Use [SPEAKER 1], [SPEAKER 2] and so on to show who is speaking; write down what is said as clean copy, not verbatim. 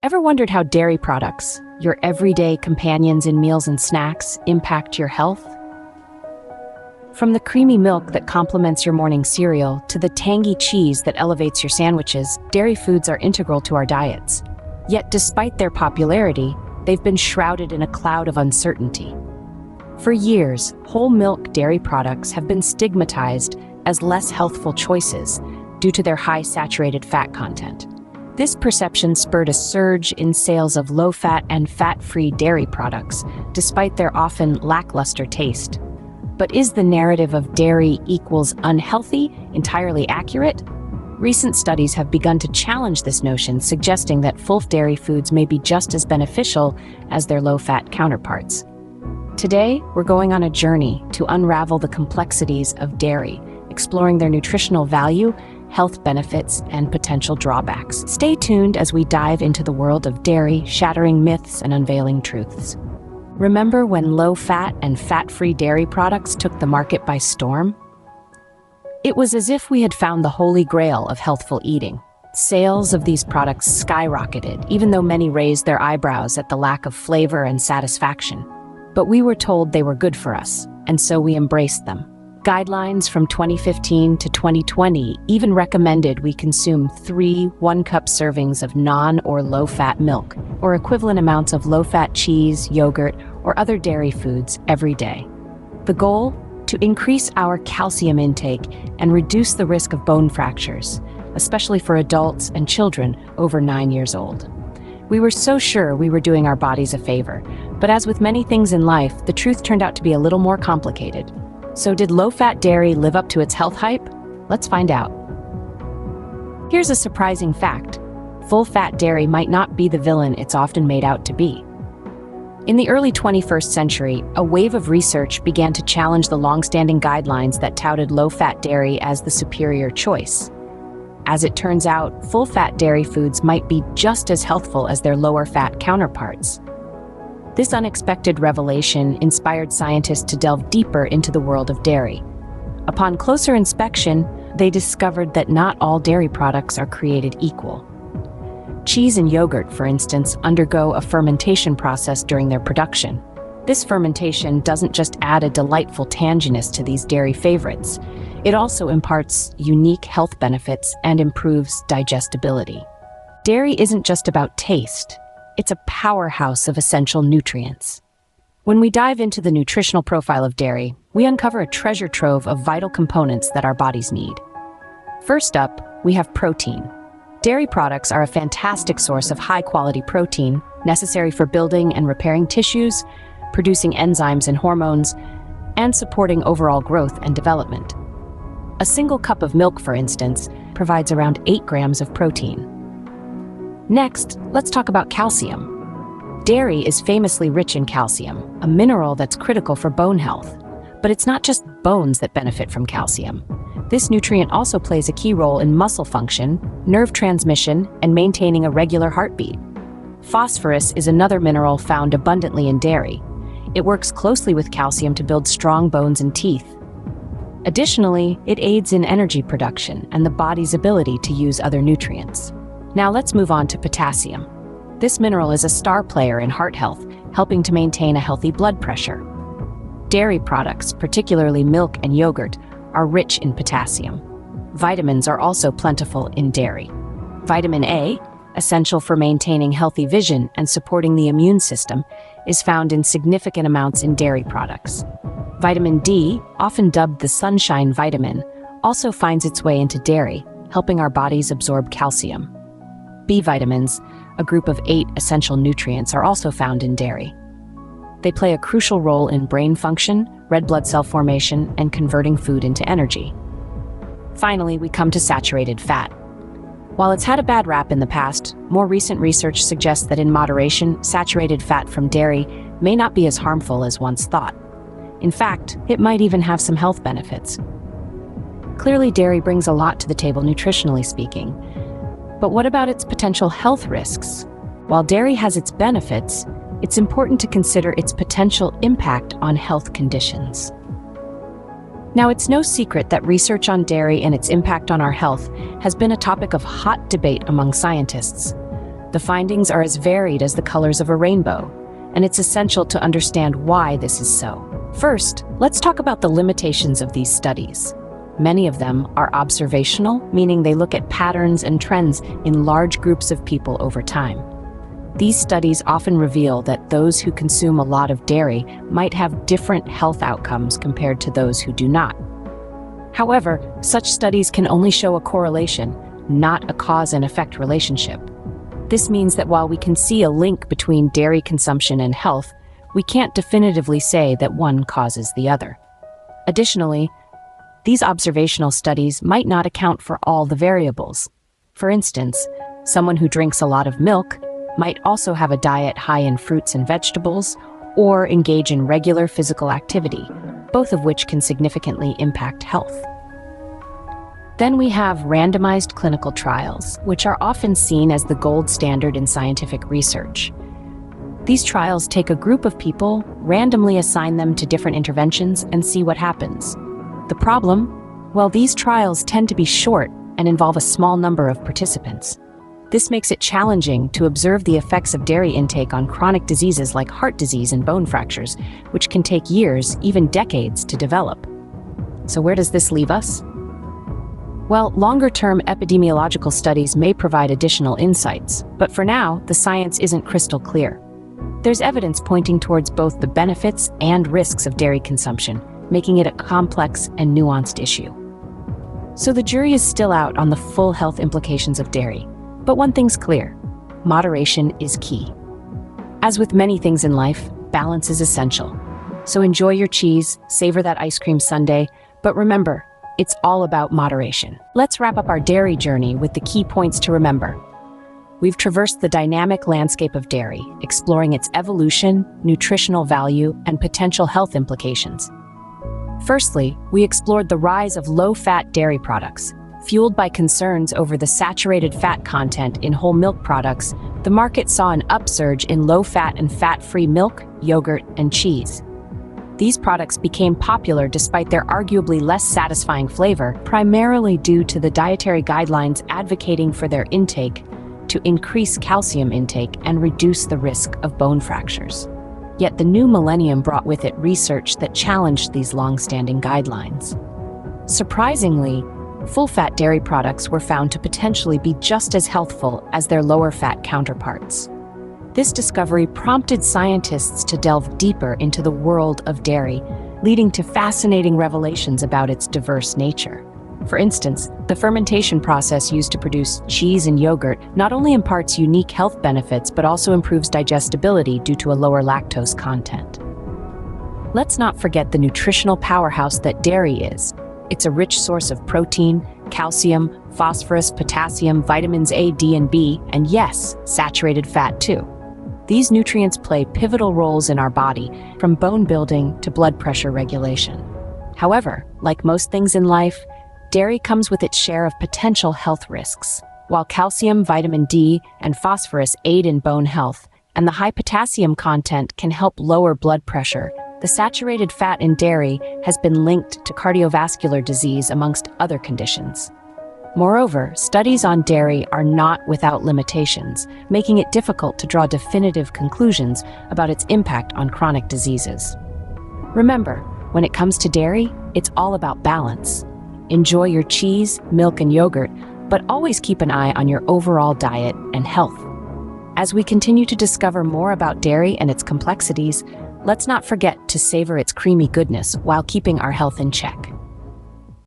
[SPEAKER 1] Ever wondered how dairy products, your everyday companions in meals and snacks, impact your health? From the creamy milk that complements your morning cereal to the tangy cheese that elevates your sandwiches, dairy foods are integral to our diets. Yet despite their popularity, they've been shrouded in a cloud of uncertainty. For years, whole milk dairy products have been stigmatized as less healthful choices due to their high saturated fat content. This perception spurred a surge in sales of low-fat and fat-free dairy products, despite their often lackluster taste. But is the narrative of dairy equals unhealthy entirely accurate? Recent studies have begun to challenge this notion, suggesting that full dairy foods may be just as beneficial as their low-fat counterparts. Today, we're going on a journey to unravel the complexities of dairy, exploring their nutritional value, health benefits, and potential drawbacks. Stay tuned as we dive into the world of dairy, shattering myths and unveiling truths. Remember when low-fat and fat-free dairy products took the market by storm? It was as if we had found the holy grail of healthful eating. Sales of these products skyrocketed, even though many raised their eyebrows at the lack of flavor and satisfaction. But we were told they were good for us, and so we embraced them. Guidelines from 2015 to 2020 even recommended we consume 3 one-cup servings of non- or low-fat milk, or equivalent amounts of low-fat cheese, yogurt, or other dairy foods every day. The goal? To increase our calcium intake and reduce the risk of bone fractures, especially for adults and children over 9 years old. We were so sure we were doing our bodies a favor, but as with many things in life, the truth turned out to be a little more complicated. So did low-fat dairy live up to its health hype? Let's find out. Here's a surprising fact. Full-fat dairy might not be the villain it's often made out to be. In the early 21st century, a wave of research began to challenge the long-standing guidelines that touted low-fat dairy as the superior choice. As it turns out, full-fat dairy foods might be just as healthful as their lower-fat counterparts. This unexpected revelation inspired scientists to delve deeper into the world of dairy. Upon closer inspection, they discovered that not all dairy products are created equal. Cheese and yogurt, for instance, undergo a fermentation process during their production. This fermentation doesn't just add a delightful tanginess to these dairy favorites, it also imparts unique health benefits and improves digestibility. Dairy isn't just about taste. It's a powerhouse of essential nutrients. When we dive into the nutritional profile of dairy, we uncover a treasure trove of vital components that our bodies need. First up, we have protein. Dairy products are a fantastic source of high-quality protein, necessary for building and repairing tissues, producing enzymes and hormones, and supporting overall growth and development. A single cup of milk, for instance, provides around 8 grams of protein. Next, let's talk about calcium. Dairy is famously rich in calcium, a mineral that's critical for bone health. But it's not just bones that benefit from calcium. This nutrient also plays a key role in muscle function, nerve transmission, and maintaining a regular heartbeat. Phosphorus is another mineral found abundantly in dairy. It works closely with calcium to build strong bones and teeth. Additionally, it aids in energy production and the body's ability to use other nutrients. Now let's move on to potassium. This mineral is a star player in heart health, helping to maintain a healthy blood pressure. Dairy products, particularly milk and yogurt, are rich in potassium. Vitamins are also plentiful in dairy. Vitamin A, essential for maintaining healthy vision and supporting the immune system, is found in significant amounts in dairy products. Vitamin D, often dubbed the sunshine vitamin, also finds its way into dairy, helping our bodies absorb calcium. B vitamins, a group of 8 essential nutrients, are also found in dairy. They play a crucial role in brain function, red blood cell formation, and converting food into energy. Finally, we come to saturated fat. While it's had a bad rap in the past, more recent research suggests that in moderation, saturated fat from dairy may not be as harmful as once thought. In fact, it might even have some health benefits. Clearly, dairy brings a lot to the table nutritionally speaking. But what about its potential health risks? While dairy has its benefits, it's important to consider its potential impact on health conditions. Now, it's no secret that research on dairy and its impact on our health has been a topic of hot debate among scientists. The findings are as varied as the colors of a rainbow, and it's essential to understand why this is so. First, let's talk about the limitations of these studies. Many of them are observational, meaning they look at patterns and trends in large groups of people over time. These studies often reveal that those who consume a lot of dairy might have different health outcomes compared to those who do not. However, such studies can only show a correlation, not a cause and effect relationship. This means that while we can see a link between dairy consumption and health, we can't definitively say that one causes the other. Additionally, these observational studies might not account for all the variables. For instance, someone who drinks a lot of milk might also have a diet high in fruits and vegetables or engage in regular physical activity, both of which can significantly impact health. Then we have randomized clinical trials, which are often seen as the gold standard in scientific research. These trials take a group of people, randomly assign them to different interventions, and see what happens. The problem? Well, these trials tend to be short and involve a small number of participants. This makes it challenging to observe the effects of dairy intake on chronic diseases like heart disease and bone fractures, which can take years, even decades, to develop. So where does this leave us? Well, longer-term epidemiological studies may provide additional insights, but for now, the science isn't crystal clear. There's evidence pointing towards both the benefits and risks of dairy consumption, making it a complex and nuanced issue. So the jury is still out on the full health implications of dairy. But one thing's clear: moderation is key. As with many things in life, balance is essential. So enjoy your cheese, savor that ice cream sundae, but remember, it's all about moderation. Let's wrap up our dairy journey with the key points to remember. We've traversed the dynamic landscape of dairy, exploring its evolution, nutritional value, and potential health implications. Firstly, we explored the rise of low-fat dairy products. Fueled by concerns over the saturated fat content in whole milk products, the market saw an upsurge in low-fat and fat-free milk, yogurt, and cheese. These products became popular despite their arguably less satisfying flavor, primarily due to the dietary guidelines advocating for their intake to increase calcium intake and reduce the risk of bone fractures. Yet the new millennium brought with it research that challenged these long-standing guidelines. Surprisingly, full-fat dairy products were found to potentially be just as healthful as their lower-fat counterparts. This discovery prompted scientists to delve deeper into the world of dairy, leading to fascinating revelations about its diverse nature. For instance, the fermentation process used to produce cheese and yogurt not only imparts unique health benefits but also improves digestibility due to a lower lactose content. Let's not forget the nutritional powerhouse that dairy is. It's a rich source of protein, calcium, phosphorus, potassium, vitamins A, D, and B, and yes, saturated fat too. These nutrients play pivotal roles in our body, from bone building to blood pressure regulation. However, like most things in life, dairy comes with its share of potential health risks. While calcium, vitamin D, and phosphorus aid in bone health, and the high potassium content can help lower blood pressure, the saturated fat in dairy has been linked to cardiovascular disease amongst other conditions. Moreover, studies on dairy are not without limitations, making it difficult to draw definitive conclusions about its impact on chronic diseases. Remember, when it comes to dairy, it's all about balance. Enjoy your cheese, milk, and yogurt, but always keep an eye on your overall diet and health. As we continue to discover more about dairy and its complexities, let's not forget to savor its creamy goodness while keeping our health in check.